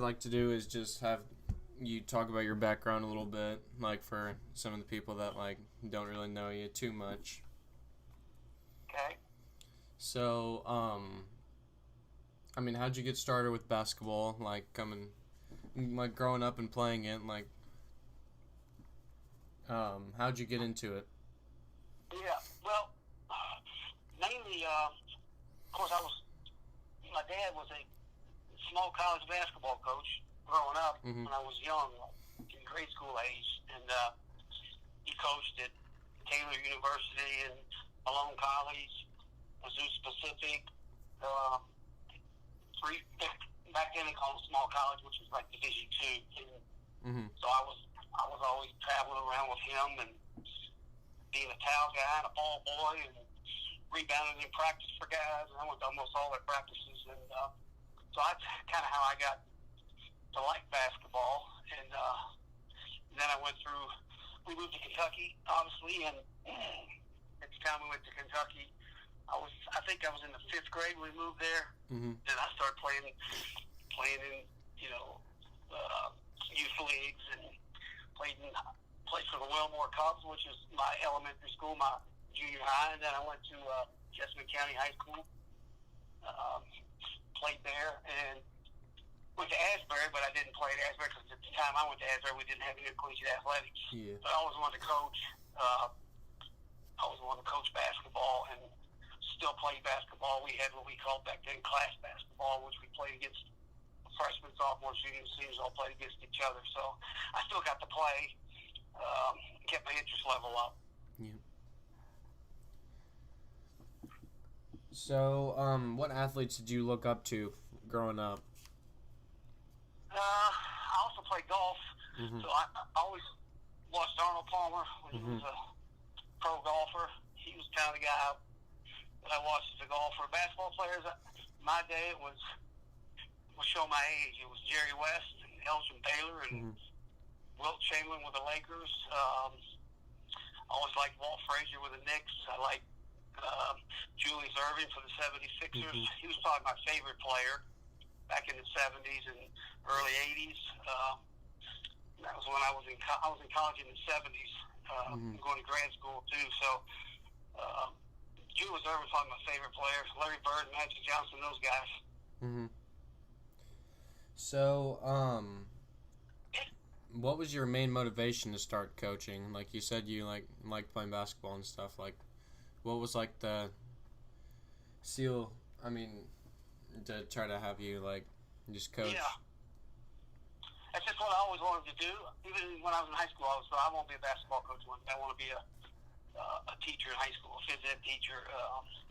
I'd like to do is just have you talk about your background a little bit, like for some of the people that like don't really know you too much. Okay. So, I mean, how'd you get started with basketball? Like like growing up and playing it. Like, how'd you get into it? Yeah. Well, mainly, of course, my dad was a small college basketball coach growing up Mm-hmm. when I was young, like in grade school age, and he coached at Taylor University and Malone College, Mizzou Pacific. Uh, back then they called it small college, which was like Division two. And Mm-hmm. so I was always traveling around with him and being a towel guy and a ball boy and rebounding in practice for guys. And I went to almost all their practices, and so that's kind of how I got to like basketball. And then I went through. We moved to Kentucky, obviously, and at the time we went to Kentucky, I think I was in the fifth grade when we moved there. Mm-hmm. Then I started playing in youth leagues and played for the Wellmore Cubs, which is my elementary school, my junior high, and then I went to Jessamine County High School, um, played there, and went to Asbury, but I didn't play at Asbury because at the time I went to Asbury, we didn't have any collegiate athletics. Yeah. But I always wanted to coach. I always wanted to coach basketball and still play basketball. We had what we called back then class basketball, which we played against freshmen, sophomores, juniors, seniors all played against each other. So I still got to play, kept my interest level up. Yeah. So, what athletes did you look up to growing up? I also played golf, Mm-hmm. so I always watched Arnold Palmer when he was a pro golfer. He was kind of the guy that I watched as a golfer. Basketball players, my day, it was show my age. It was Jerry West and Elgin Baylor and Wilt Chamberlain with the Lakers. I always liked Walt Frazier with the Knicks. I liked Julius Erving for the 76ers. Mm-hmm. He was probably my favorite player back in the 70s and early 80s. That was when I was in college in the 70s, going to grad school too. So Julius Erving was probably my favorite player. Larry Bird, Magic Johnson, those guys. Mm-hmm. So, what was your main motivation to start coaching? Like you said, you like playing basketball and stuff. Like, what was like the seal? I mean, to try to have you like just coach. Yeah. That's just what I always wanted to do. Even when I was in high school, I want to be a basketball coach one day. I want to be a teacher in high school, a phys ed teacher,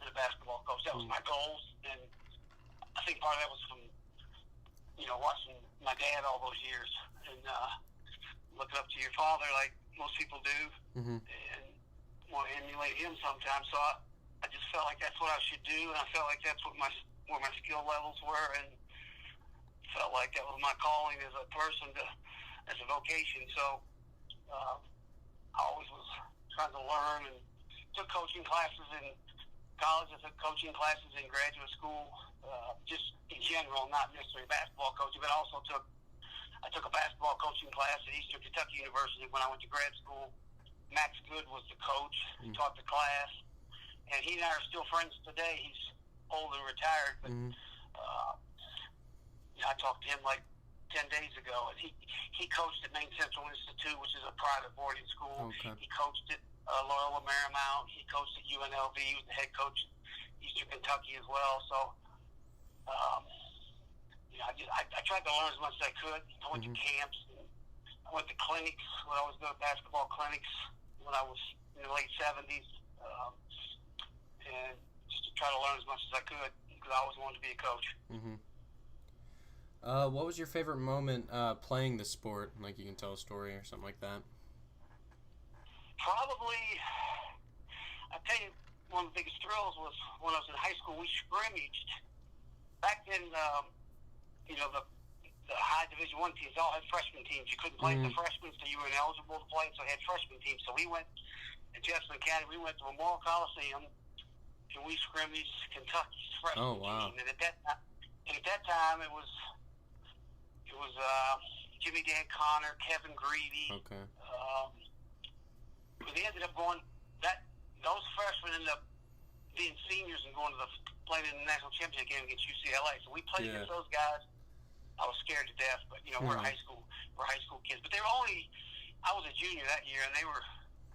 and a basketball coach. That was my goals, and I think part of that was from watching my dad all those years and looking up to your father like most people do, and want to emulate him sometimes. So I just felt like that's what I should do, and I felt like that's where my skill levels were, and felt like that was my calling as a person, as a vocation. So I always was trying to learn and took coaching classes in college. I took coaching classes in graduate school, just in general, not necessarily basketball coaching, but also I took a basketball coaching class at Eastern Kentucky University when I went to grad school. Max Good was the coach. He taught the class, and he and I are still friends today. He's old and retired, but I talked to him like 10 days ago, and he coached at Maine Central Institute, which is a private boarding school. Okay. He coached at Loyola Marymount. He coached at UNLV. He was the head coach at Eastern Kentucky as well. So, I tried to learn as much as I could. I went to camps. And I went to clinics. I always go to basketball clinics when I was in the late 70s, and just to try to learn as much as I could because I always wanted to be a coach. What was your favorite moment playing the sport? Like you can tell a story or something like that. Probably, I tell you, one of the biggest thrills was when I was in high school. We scrimmaged back then. The high Division I teams all had freshman teams. You couldn't play the freshmen, so you were ineligible to play. So they had freshman teams. So we went to Jessamine County. We went to Memorial Coliseum, and we scrimmaged Kentucky's freshman team. And at that time, it was was Jimmy Dan Connor, Kevin Greavy. Okay. But they ended up going those freshmen ended up being seniors and going to playing in the national championship game against UCLA. So we played against those guys. I was scared to death, but we're high school kids. But they were I was a junior that year, and they were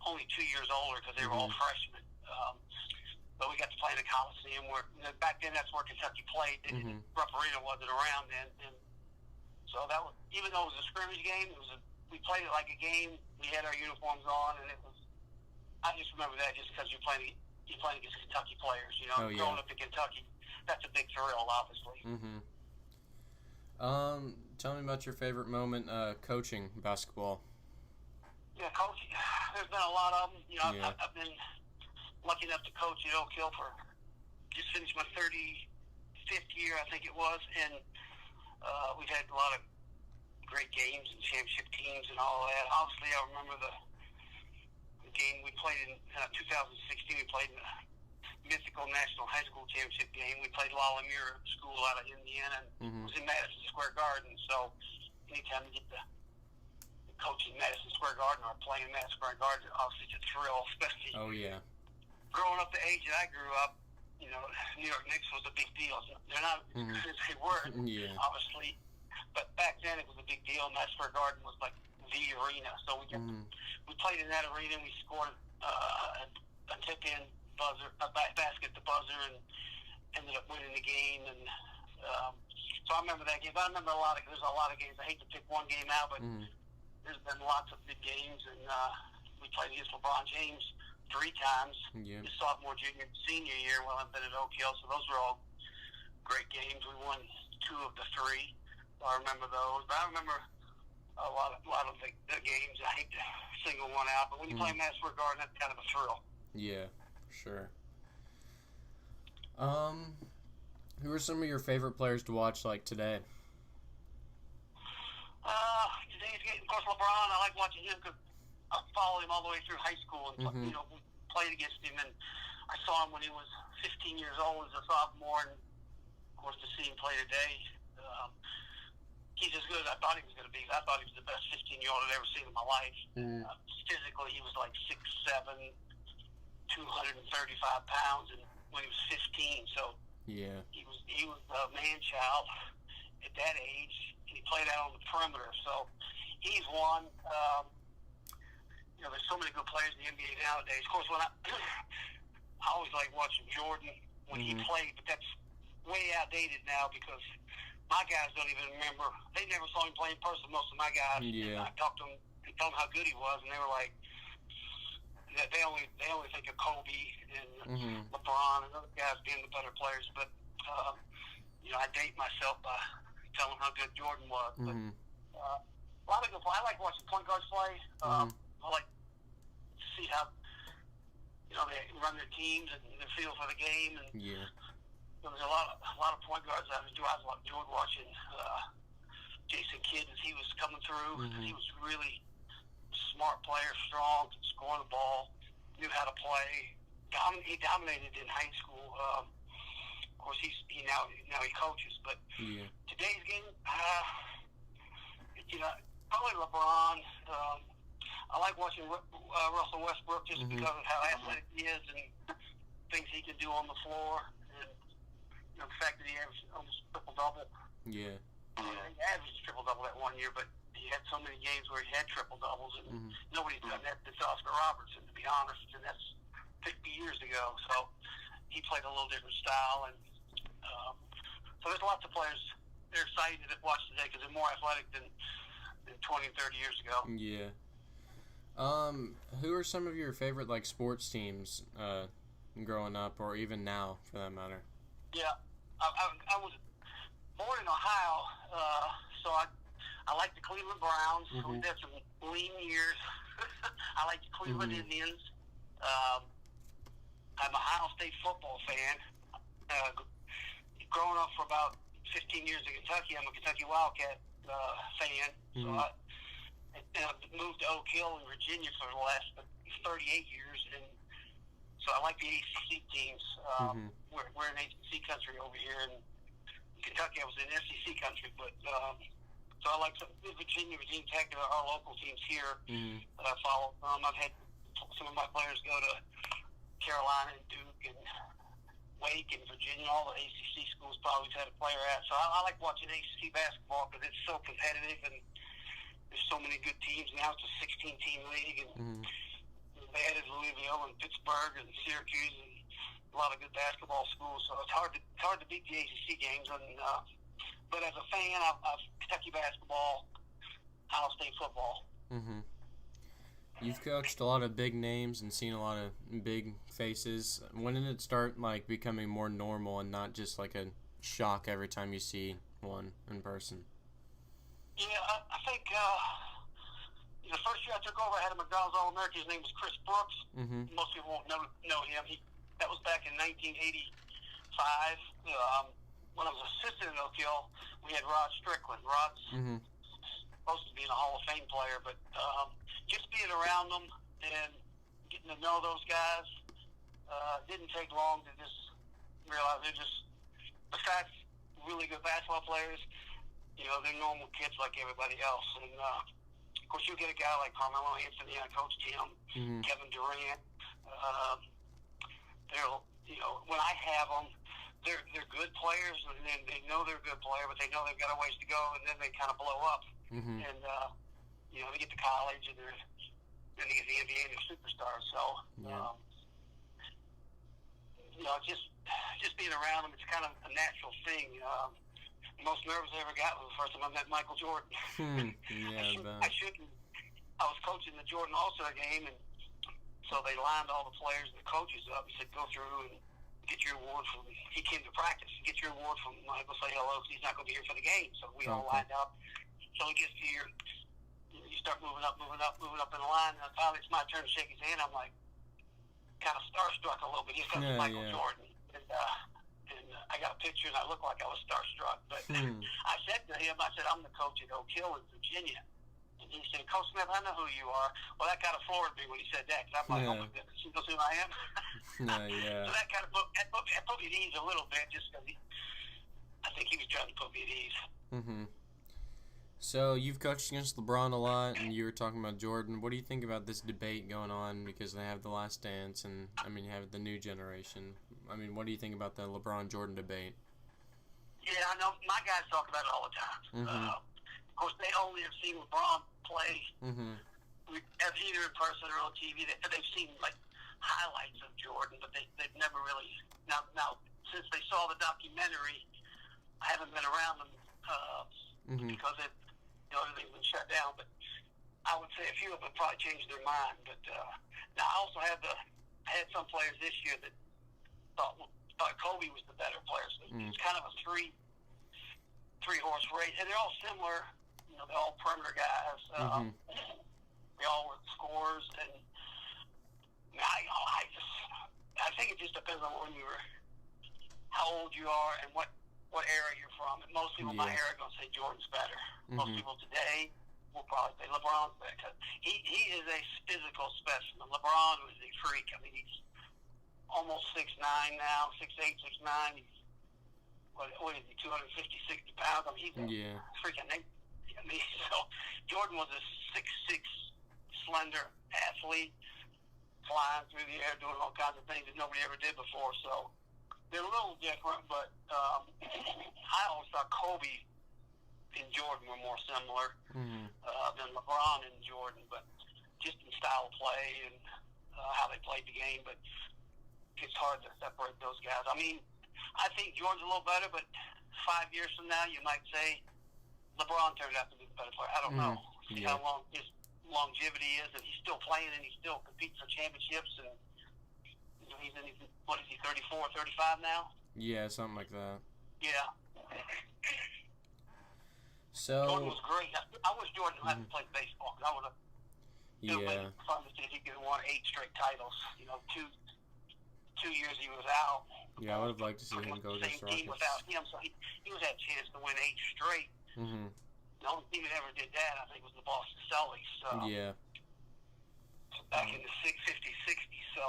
only 2 years older because they were all freshmen. But we got to play in the Coliseum where back then that's where Kentucky played. Rupp Arena wasn't around then, and so that was, even though it was a scrimmage game, we played it like a game. We had our uniforms on, and it was. I just remember that just because you're playing against Kentucky players. Growing up in Kentucky, that's a big thrill, obviously. Tell me about your favorite moment coaching basketball. Yeah, coaching. There's been a lot of them. I've been lucky enough to coach at Oak Hill just finished my 35th year, I think it was, and we've had a lot of great games and championship teams and all that. Obviously, I remember the game we played in 2016. We played in the mythical National High School Championship game. We played La Lemire School out of Indiana, and it was in Madison Square Garden. So anytime you get the coach in Madison Square Garden or playing in Madison Square Garden, obviously it's a thrill, especially growing up the age that I grew up. New York Knicks was a big deal. They're not as they were, obviously, but back then it was a big deal. Madison Square Garden was like the arena. So we played in that arena. We scored a tip-in buzzer, a basket at the buzzer, and ended up winning the game. And so I remember that game. But I remember there's a lot of games. I hate to pick one game out, but there's been lots of big games. And we played against LeBron James 3 times. His sophomore, junior, senior year while I've been at Oak Hill. So those were all great games. We won 2 of the 3. So I remember those. But I remember a lot of the games. I hate to single one out, but when you play Madison Square Garden, that's kind of a thrill. Yeah, sure. Who are some of your favorite players to watch today? Today's game, of course, LeBron. I like watching him because I followed him all the way through high school, and we played against him. And I saw him when he was 15 years old as a sophomore, and of course, to see him play today. He's as good as I thought he was going to be. I thought he was the best 15-year-old I'd ever seen in my life. Physically, he was like 6'7", 235 pounds, and when he was 15, so he was a man-child at that age, and he played out on the perimeter. So he's one. There's so many good players in the NBA nowadays. Of course, I always like watching Jordan when he played, but that's way outdated now because my guys don't even remember. They never saw him play in person, most of my guys. And I talked to them and told them how good he was, and they were like, they only think of Kobe and LeBron and other guys being the better players. But, I date myself by telling them how good Jordan was. But a lot of good play. I like watching point guards play. I like to see how, they run their teams and their feel for the game. And there was a lot of point guards I enjoyed watching Jason Kidd as he was coming through. He was really a smart player, strong, could score the ball, knew how to play. He dominated in high school. Of course, now he coaches. But today's game, probably LeBron. I like watching Russell Westbrook just because of how athletic he is and things he can do on the floor. The fact that he averaged almost triple-double. Yeah. He averaged triple-double that 1 year, but he had so many games where he had triple-doubles, and nobody's done that since Oscar Robertson, to be honest, and that's 50 years ago. So he played a little different style, and so there's lots of players. They're excited to watch today because they're more athletic than 20 and 30 years ago. Yeah. Who are some of your favorite, sports teams growing up, or even now, for that matter? Yeah, I was born in Ohio, so I like the Cleveland Browns. We've had some lean years. I like the Cleveland Indians. I'm an Ohio State football fan. Growing up for about 15 years in Kentucky, I'm a Kentucky Wildcat fan. So I've moved to Oak Hill in Virginia for the last 38 years, and so I like the ACC teams. We're in ACC country over here, and in Kentucky I was in SEC country, but So I like Virginia Tech, our local teams here Mm-hmm. that I follow. I've had some of my players go to Carolina and Duke and Wake and Virginia, all the ACC schools probably had a player at. So I like watching ACC basketball because it's so competitive and there's so many good teams. Now it's a 16-team league, and they added Louisville and Pittsburgh and Syracuse and a lot of good basketball schools. So it's hard to beat the ACC games. And but as a fan of Kentucky basketball, Ohio State football. Mm-hmm. You've coached a lot of big names and seen a lot of big faces. When did it start like becoming more normal and not just like a shock every time you see one in person? Yeah, I think the first year I took over, I had a McDonald's All-American. His name was Chris Brooks. Mm-hmm. Most people won't know him. That was back in 1985. When I was assistant at Oak Hill, we had Rod Strickland. Rod's supposed to be a Hall of Fame player, but just being around them and getting to know those guys didn't take long to just realize they're just, besides really good basketball players, they're normal kids like everybody else. And, of course, you get a guy like Carmelo Anthony. I coached him, Kevin Durant. When I have them, they're good players, and then they know they're a good player, but they know they've got a ways to go, and then they kind of blow up. Mm-hmm. And, they get to college, and then they get to the NBA, and they're superstars. So, just being around them, it's kind of a natural thing. The most nervous I ever got was the first time I met Michael Jordan. Yeah, I was coaching the Jordan All-Star game, and so they lined all the players and the coaches up. He said, go through and get your award from, he came to practice, get your award from Michael, say hello, because he's not going to be here for the game. So we all lined up. So he gets to you start moving up in the line, and finally it's my turn to shake his hand. I'm like, kind of starstruck a little bit. He's got Michael Jordan. And I got a picture, and I looked like I was starstruck. But I said to him, I'm the coach at Oak Hill in Virginia. And he said, Coach Smith, I know who you are. Well, that kind of floored me when he said that, because I'm like, oh my goodness, he knows who I am. So that kind of put me at ease a little bit, just because I think he was trying to put me at ease. Mm-hmm. So you've coached against LeBron a lot, and you were talking about Jordan. What do you think about this debate going on because they have The Last Dance, and you have the new generation? What do you think about the LeBron-Jordan debate? Yeah, I know my guys talk about it all the time. Mm-hmm. Of course, they only have seen LeBron play, either in person or on TV. They've seen like highlights of Jordan, but they've never really. Now, since they saw the documentary, I haven't been around them because everything's been shut down. But I would say a few of them probably changed their mind. But now I also had some players this year that thought Kobe was the better player. So it's kind of a three-horse race, and they're all similar. They're all perimeter guys. They all were scorers, and I think it just depends on how old you are, and what era you're from. And most people in my era are going to say Jordan's better. Most people today will probably say LeBron's better, because he is a physical specimen. LeBron was a freak. He's almost 6'9" now, 6'8", 6'9". He's, what is he, 250, 60 pounds? He's a freaking so Jordan was a 6'6", slender athlete, flying through the air, doing all kinds of things that nobody ever did before. So they're a little different, but I always thought Kobe and Jordan were more similar than LeBron and Jordan, but just in style of play and how they played the game. But it's hard to separate those guys. I think Jordan's a little better, but 5 years from now, you might say LeBron turned out to be the better player. I don't know. See how long his longevity is, and he's still playing, and he's still competing for championships, and he's in his, 34, 35 now? Yeah, something like that. Yeah. So Jordan was great. I wish Jordan hadn't played baseball, because I would have. It would have been fun to see if he could have won 8 straight titles. 2 years he was out. Yeah, I would have liked to see him go against the Rockets. Without him, so he was had a chance to win 8 straight. The only team that ever did that, I think, was the Boston Celtics. Back in the 50s, 60s. So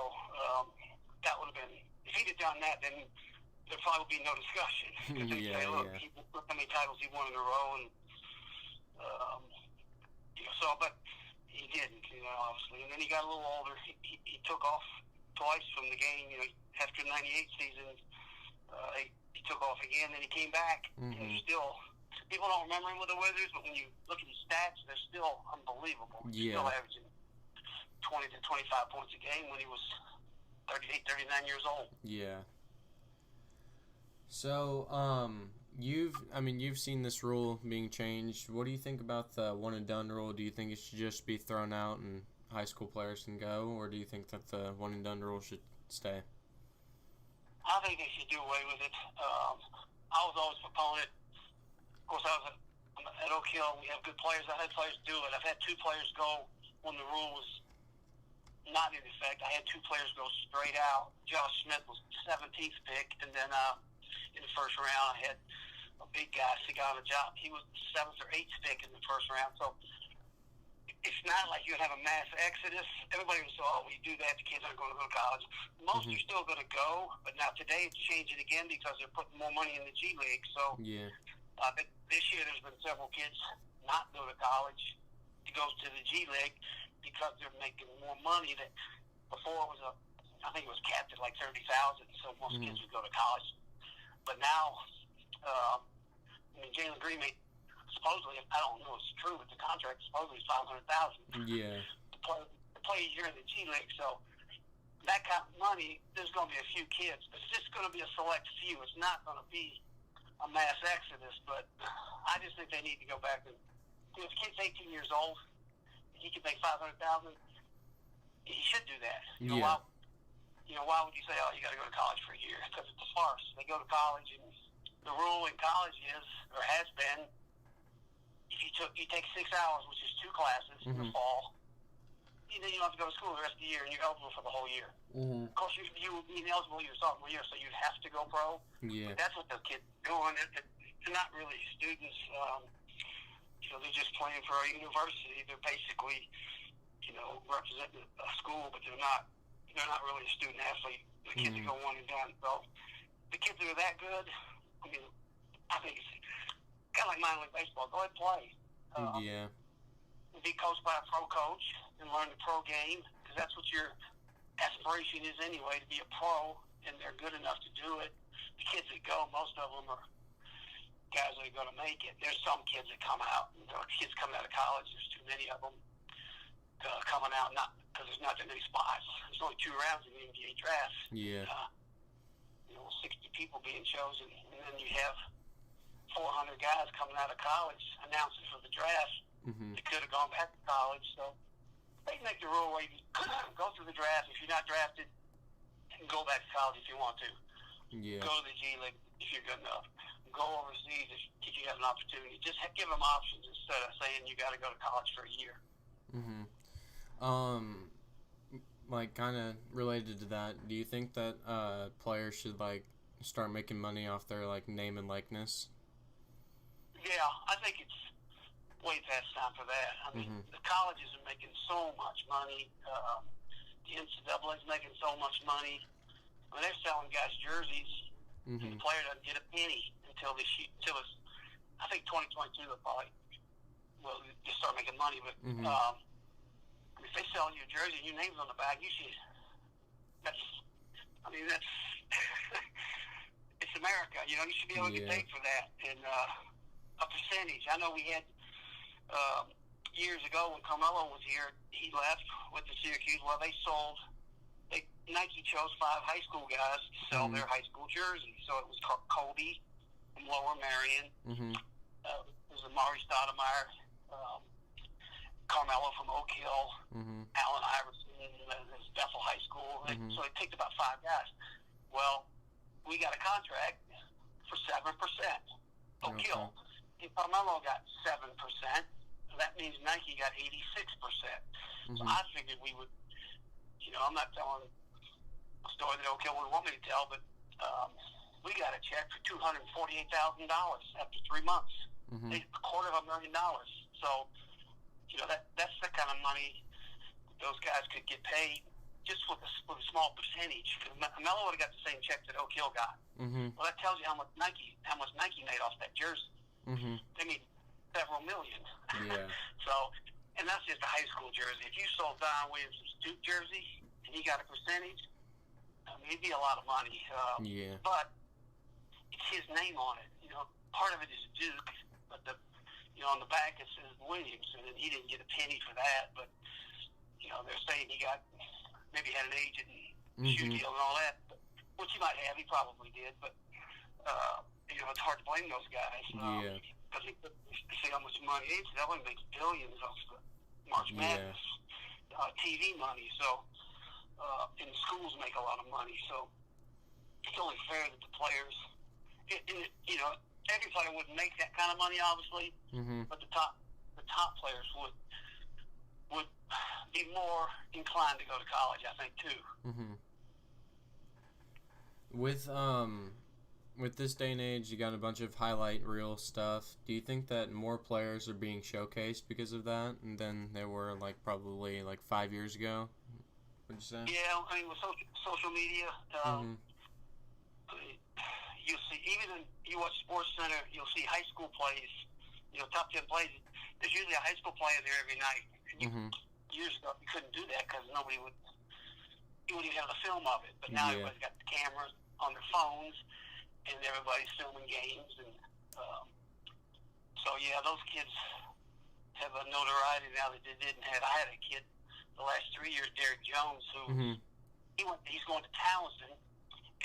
that would have been, if he'd have done that, then there'd probably be no discussion. Because they'd say, look, how many titles he won in a row, and Um, but he didn't, obviously. And then he got a little older. He took off twice from the game. After the '98 season, he took off again. Then he came back. Mm-hmm. And still, people don't remember him with the Wizards, but when you look at his stats, they're still unbelievable. He's still averaging 20 to 25 points a game when he was 38, 39 years old. Yeah. So, you've seen this rule being changed. What do you think about the one and done rule? Do you think it should just be thrown out and high school players can go, or do you think that the one and done rule should stay? I think they should do away with it. I was always a proponent. Of course, at Oak Hill. We have good players. I've had players do it. I've had two players go when the rule was not in effect. I had two players go straight out. Josh Smith was the 17th pick, and then in the first round, I had a big guy, Sagana Job. He was the 7th or 8th pick in the first round. So it's not like you have a mass exodus. Everybody was saying, we do that, the kids aren't going to go to college. Most are still going to go, but now today it's changing again because they're putting more money in the G League. So this year there's been several kids not go to college to go to the G League because they're making more money. That before it was I think it was capped at like 30,000, so most kids would go to college. But now, Jalen Green made supposedly, I don't know if it's true, but the contract supposedly is $500,000. Yeah. To play a year in the G League. So that kind of money, there's going to be a few kids. It's just going to be a select few. It's not going to be a mass exodus. But I just think they need to go back and, if a kid's 18 years old, he can make $500,000. He should do that. Why would you say, you got to go to college for a year? Because it's a farce. They go to college, and the rule in college is, or has been, if you take 6 hours, which is 2 classes in the fall, then you don't have to go to school the rest of the year, and you're eligible for the whole year. Of course, you would be ineligible your sophomore year, so you'd have to go pro. Yeah. But that's what the kids are doing. They're not really students. They're just playing for a university. They're basically, representing a school, but they're not really a student athlete. The kids that go one and done. So the kids that are that good, I think it's kind of like minor league baseball. Go ahead and play. Be coached by a pro coach and learn the pro game, because that's what your aspiration is anyway, to be a pro, and they're good enough to do it. The kids that go, most of them are guys that are going to make it. There's some kids that come out, kids coming out of college, there's too many of them coming out, not because there's not that many spots. There's only 2 rounds in the NBA draft. 60 people being chosen, and then you have 400 guys coming out of college announcing for the draft. They could have gone back to college. So they make the rule where you go through the draft. If you're not drafted, you can go back to college if you want to. Go to the G League if you're good enough. Go overseas if you have an opportunity. Just give them options instead of saying you got to go to college for a year. Kind of related to that, do you think that players should start making money off their name and likeness? Yeah, I think it's way past time for that. The colleges are making so much money. The NCAA is making so much money. They're selling guys jerseys, and the player doesn't get a penny until I think 2022 they'll probably just start making money. But if they sell you a jersey and your name's on the back, you should. That's it's America. You should be able to get paid for that, and a percentage. I know we had years ago when Carmelo was here, he left with the Syracuse. Well, Nike chose 5 high school guys to sell their high school jerseys. So it was Kobe from Lower Marion. It was Amari Stoudemire, Carmelo from Oak Hill, Allen Iverson, Bethel High School. So they picked about 5 guys. Well, we got a contract for 7%. Oak Hill. And Carmelo got 7%. That means Nike got 86%. So I figured we would, I'm not telling a story that Oak Hill wouldn't want me to tell, but we got a check for $248,000 after 3 months. $250,000. So, that's the kind of money those guys could get paid just with a small percentage. Because Melo would have got the same check that Oak Hill got. Well, that tells you how much Nike made off that jersey. They made several million. Yeah. So, and that's just a high school jersey. If you sold Zion Williamson's Duke jersey and he got a percentage, I mean, it'd be a lot of money. Yeah. But it's his name on it. You know, part of it is Duke, but on the back it says Williamson, and he didn't get a penny for that. But they're saying he maybe had an agent and shoe deal and all that, which he might have. He probably did, but it's hard to blame those guys. Yeah. Because they see how much money NCAA makes billions off the March Madness TV money. So, and the schools make a lot of money. So, it's only fair that the players, every player wouldn't make that kind of money, obviously, but the top players would be more inclined to go to college, I think, too. With this day and age, you got a bunch of highlight reel stuff. Do you think that more players are being showcased because of that than they were probably 5 years ago? What'd you say? Yeah, I mean with social media, you'll see you watch Sports Center, you'll see high school plays, top 10 plays. There's usually a high school player there every night. And years ago, you couldn't do that because you wouldn't even have a film of it. But now everybody's got the cameras on their phones, and everybody's filming games, and those kids have a notoriety now that they didn't have. I had a kid the last 3 years, Derek Jones, who he's going to Townsend,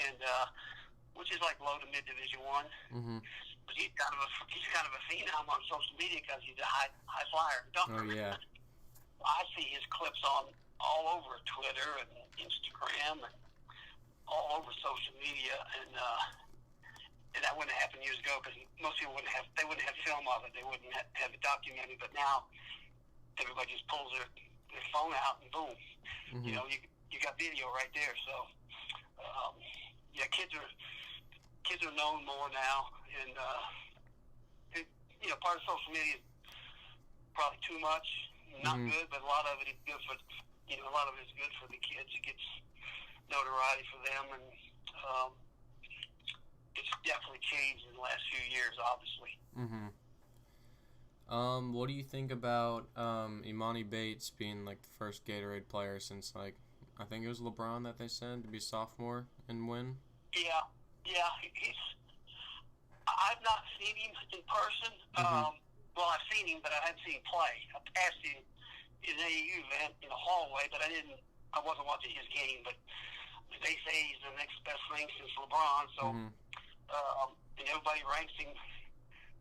and which is like low to mid Division I. But he's kind of a phenom on social media because he's a high flyer dunker. Oh yeah. I see his clips on all over Twitter and Instagram and all over social media, and that wouldn't have happened years ago because most people wouldn't have film of it. They wouldn't have it documented. But now everybody just pulls their phone out and boom, you got video right there. So kids are known more now, and part of social media is probably too much. Not good, but a lot of it is good for the kids. It gets notoriety for them, and it's definitely changed in the last few years, obviously. What do you think about Imani Bates being the first Gatorade player since I think it was LeBron that they said to be sophomore and win? Yeah. I've not seen him in person. Well, I've seen him, but I haven't seen him play. I passed him in an AAU event in a hallway, but I wasn't watching his game. But they say he's the next best thing since LeBron. So, and everybody ranks him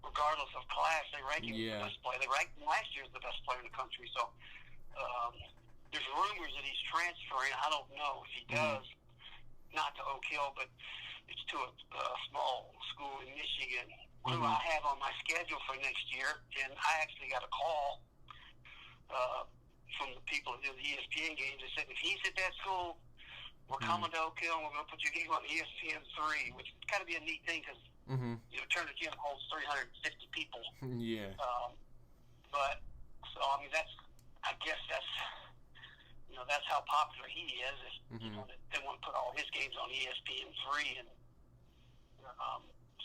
regardless of class. They rank him the best player. They ranked him last year as the best player in the country. So, there's rumors that he's transferring. I don't know if he does. Not to Oak Hill, but it's to a small school in Michigan. Who I have on my schedule for next year, and I actually got a call from the people that do the ESPN games. They said, if he's at that school, we're coming to Oak Hill, and we're going to put your game on ESPN 3, which is kind of be a neat thing because, Turner Gym holds 350 people. Yeah. But, so, I mean, I guess that's how popular he is. They want to put all his games on ESPN 3, and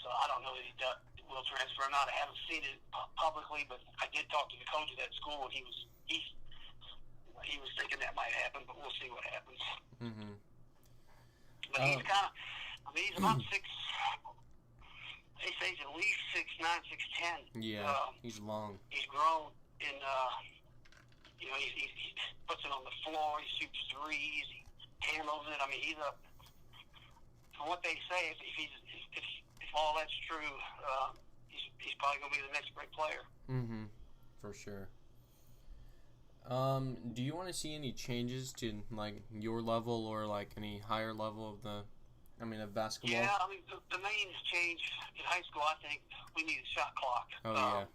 so I don't know that he will transfer or not. I haven't seen it publicly, but I did talk to the coach of that school, and he was thinking that might happen, but we'll see what happens. But he's kind of, he's about 6. They say he's at least 6'9", 6'10". Yeah, he's long. He's grown, and he puts it on the floor. He shoots threes. He handles it. I mean, he's from what they say, if all that's true, he's probably going to be the next great player. For sure. Do you want to see any changes to your level or any higher level of basketball? Yeah, I mean the main change in high school, I think we need a shot clock. Oh yeah.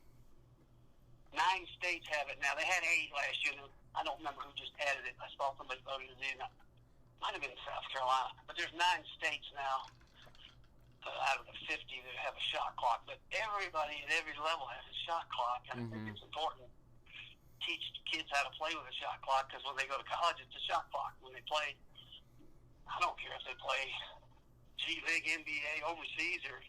9 states have it now. They had 8 last year. I don't remember who just added it. I saw somebody voted it in. Might have been South Carolina, but there's 9 states now out of the 50 that have a shot clock. But everybody at every level has a shot clock, and I think it's important to teach kids how to play with a shot clock because when they go to college, it's a shot clock. When they play, I don't care if they play G League, NBA, overseas, or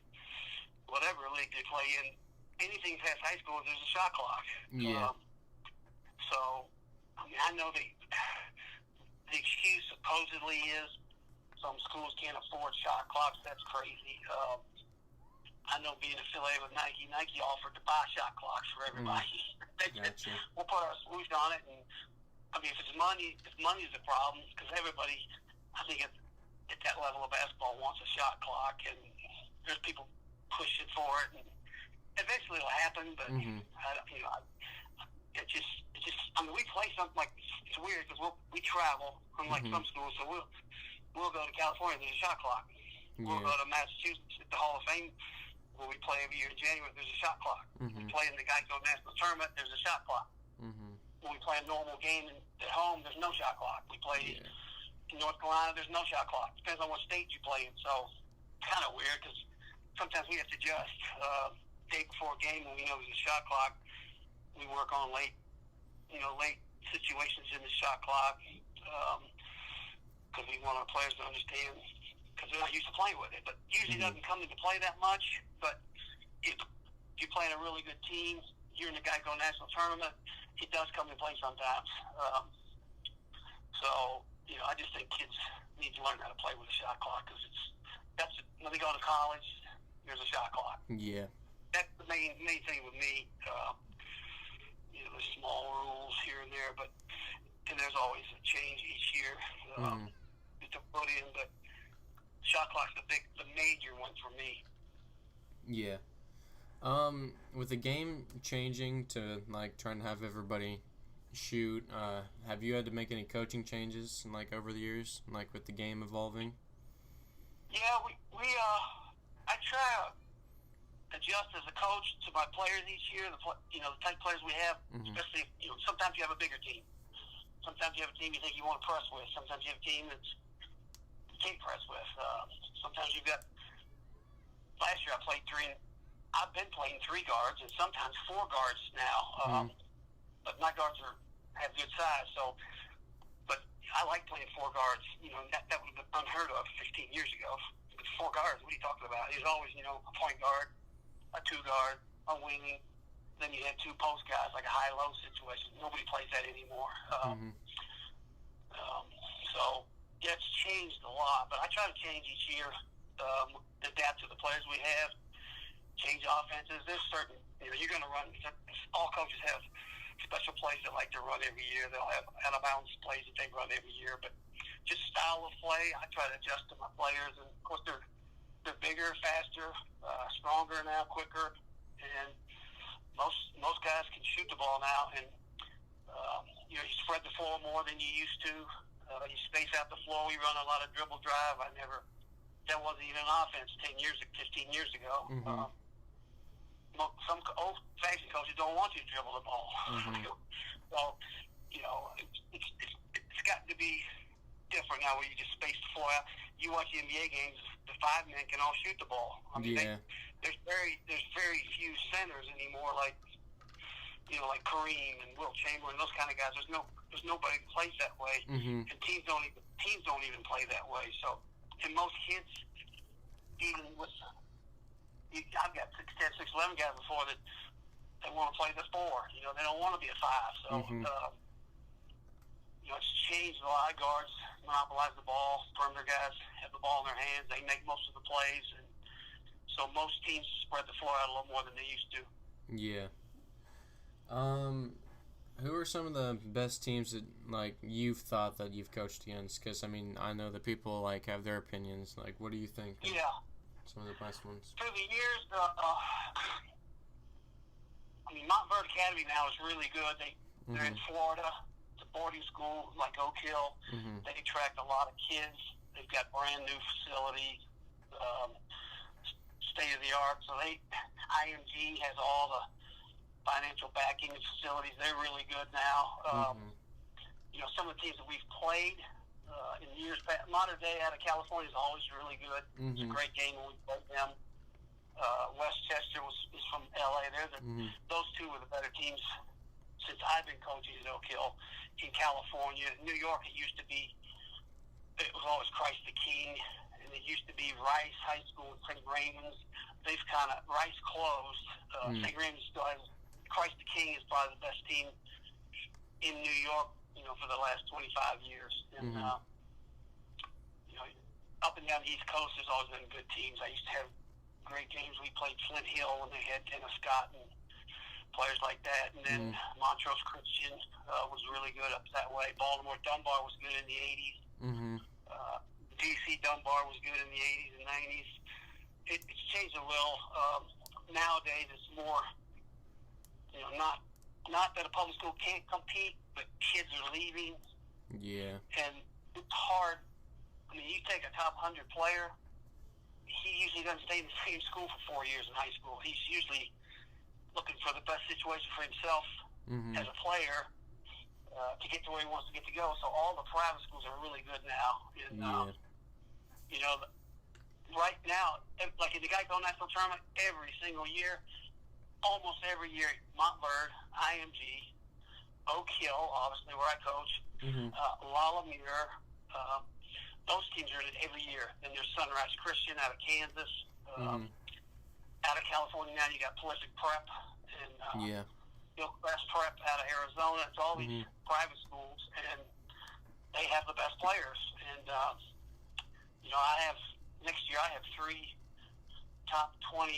whatever league they play in. anything past high school, there's a shot clock. Yeah. So, I mean, I know the excuse supposedly is some schools can't afford shot clocks. That's crazy. I know being affiliated with Nike offered to buy shot clocks for everybody. Gotcha. We'll put our swoosh on it, and I mean, if money's the problem, because everybody, I think at that level of basketball wants a shot clock, and there's people pushing for it, and eventually it'll happen. But it just, I mean, we play something like it's weird because we travel unlike some schools, so we'll go to California. There's a shot clock. We'll go to Massachusetts at the Hall of Fame, where we play every year in January. There's a shot clock. We play in the Geico National Tournament. There's a shot clock. When we play a normal game at home, there's no shot clock. We play in North Carolina, there's no shot clock. Depends on what state you play in. So it's kind of weird because sometimes we have to adjust. Day before a game when we know there's a shot clock, we work on late situations in the shot clock because we want our players to understand because they're not used to playing with it. But usually it doesn't come into play that much. But if you're playing a really good team, you're in the Geico National Tournament, it does come into play sometimes. So, I just think kids need to learn how to play with a shot clock because that's when they go to college, there's a shot clock. Yeah. That's the main thing with me. There's small rules here and there, and there's always a change each year to put in. But shot clock's the major one for me. Yeah. With the game changing to like trying to have everybody shoot, have you had to make any coaching changes over the years, with the game evolving? Yeah, I try to adjust as a coach to my players each year. The type of players we have, especially sometimes you have a bigger team. Sometimes you have a team you think you want to press with. Sometimes you have a team that you can't press with. Sometimes you've got. Last year I played three. I've been playing 3 guards and sometimes 4 guards now. But my guards have good size. So, but I like playing 4 guards. That would have been unheard of 15 years ago. 4 guards. What are you talking about? There's always a point guard, a 2 guard, a wing. Then you had 2 post guys, like a high-low situation. Nobody plays that anymore. So yeah, it's changed a lot. But I try to change each year, adapt to the players we have. Change offenses. There's certain, you're going to run. All coaches have special plays they like to run every year. They'll have out-of-bounds plays that they run every year. But just style of play, I try to adjust to my players. And of course, they're bigger, faster, stronger now, quicker, and most guys can shoot the ball now. And you spread the floor more than you used to. You space out the floor. We run a lot of dribble drive. That wasn't even an offense 15 years ago. Some old-fashioned coaches don't want you to dribble the ball. So, it's got to be different now where you just space the floor out. You watch the NBA games, the 5 men can all shoot the ball. I mean, there's very few centers anymore, like Kareem and Wilt Chamberlain, those kind of guys. There's nobody who plays that way, and teams don't even play that way. So, and most kids, even with I've got 6'10", 6'11" guys before that they want to play the 4. They don't want to be a 5. So, it's changed. A lot of guards monopolize the ball. Perimeter guys have the ball in their hands. They make most of the plays, and so most teams spread the floor out a little more than they used to. Yeah. Who are some of the best teams that you've thought that you've coached against? Because I know that people have their opinions. What do you think? Yeah. Some of the best ones. Through the years, Montverde Academy now is really good. They're in Florida. It's a boarding school like Oak Hill. They attract a lot of kids. They've got brand new facilities, state of the art. So IMG has all the financial backing and facilities. They're really good now. Some of the teams that we've played in years past, Modern Day out of California is always really good. It's a great game when we played them. Westchester is from LA. Those 2 were the better teams since I've been coaching at Oak Hill. In California, New York, it was always Christ the King, and it used to be Rice High School and St. Raymond's. they've kind of Rice closed. St. Remy still has Christ the King is probably the best team in New York, for the last 25 years. And up and down the East Coast, there's always been good teams. I used to have great games. We played Flint Hill when they had Dennis Scott and players like that. And then Montrose Christian was really good up that way. Baltimore Dunbar was good in the 80s. DC Dunbar was good in the 80s and 90s. It's changed a little. Nowadays, it's more, not that a public school can't compete, but kids are leaving. Yeah. And it's hard. I mean, you take a top 100 player, he usually doesn't stay in the same school for 4 years in high school. He's usually looking for the best situation for himself as a player to get to where he wants to get to go. So all the private schools are really good now. And, right now, like in the Geico National Tournament, almost every year, Montverde, IMG, Oak Hill, obviously where I coach, La Lumiere, those teams are in it every year. Then there's Sunrise Christian out of Kansas. Out of California now, you got Prolific Prep and Hillcrest Prep out of Arizona. It's all these private schools, and they have the best players. And next year I have 3 top 20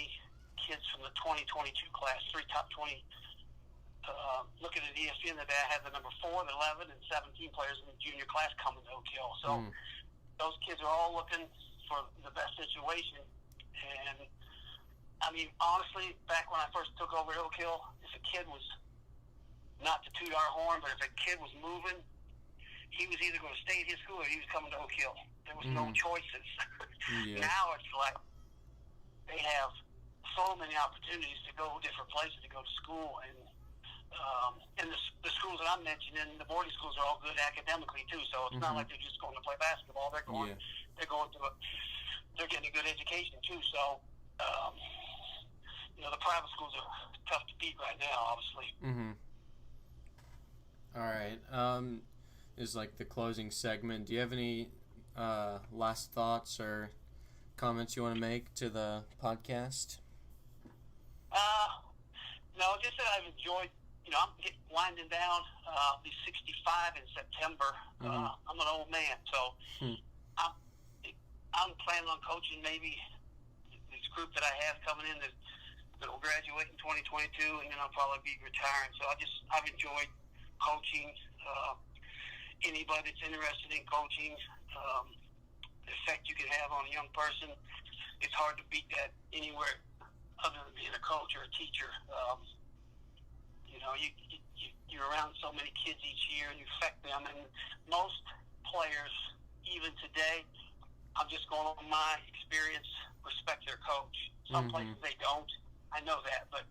kids from the 2022 class. 3 top 20. Looking at ESPN today, I have the number 4, the 11, and 17 players in the junior class coming to Oak Hill. So those kids are all looking for the best situation. And I mean, honestly, back when I first took over Oak Hill, if a kid was, not to toot our horn, but if a kid was moving, he was either going to stay at his school or he was coming to Oak Hill. There was no choices. Now it's like they have so many opportunities to go different places to go to school, and the schools that I'm mentioning, the boarding schools are all good academically too. So it's not like they're just going to play basketball. They're going they're getting a good education too. So the private schools are tough to beat right now, obviously. All right. Is like the closing segment. Do you have any last thoughts or comments you want to make to the podcast? No, just that I've enjoyed. I'm winding down. I'll be 65 in September. I'm an old man, so I'm planning on coaching maybe this group that I have coming in that will graduate in 2022, and then I'll probably be retiring. So I've enjoyed coaching. Anybody that's interested in coaching, the effect you can have on a young person, it's hard to beat that anywhere other than being a coach or a teacher. You're around so many kids each year and you affect them. And most players, even today, I'm just going on my experience, respect their coach. Some places they don't. I know that, but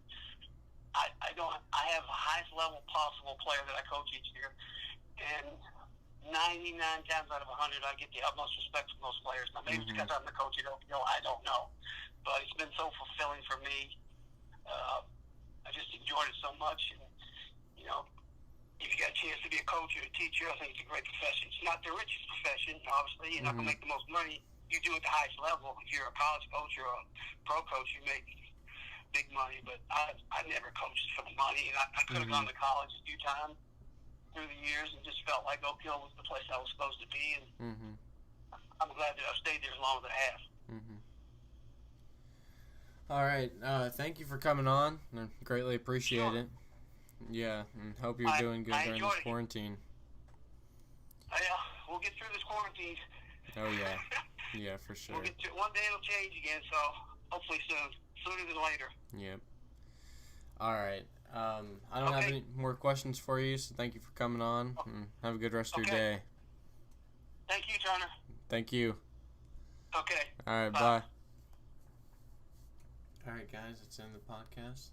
I don't. I have the highest level possible player that I coach each year, and 99 times out of 100, I get the utmost respect from those players. Now, maybe it's because I'm the coach at Oak Hill, I don't know. But it's been so fulfilling for me. I just enjoyed it so much. And, if you got a chance to be a coach or a teacher, I think it's a great profession. It's not the richest profession, obviously. You're not going to make the most money. You do it at the highest level. If you're a college coach or a pro coach, you make big money. But I never coached for the money. And I could have gone to college a few times through the years and just felt like Oak Hill was the place I was supposed to be, and I'm glad that I've stayed there as long as I have. All right, thank you for coming on. I greatly appreciate it. Yeah, and hope you're doing good during this quarantine. We'll get through this quarantine. Oh yeah, for sure. One day it'll change again, so hopefully sooner than later. Yep. All right. I don't have any more questions for you, so thank you for coming on. And have a good rest of your day. Thank you, Turner. Thank you. Okay. All right, bye. All right, guys, it's in the podcast.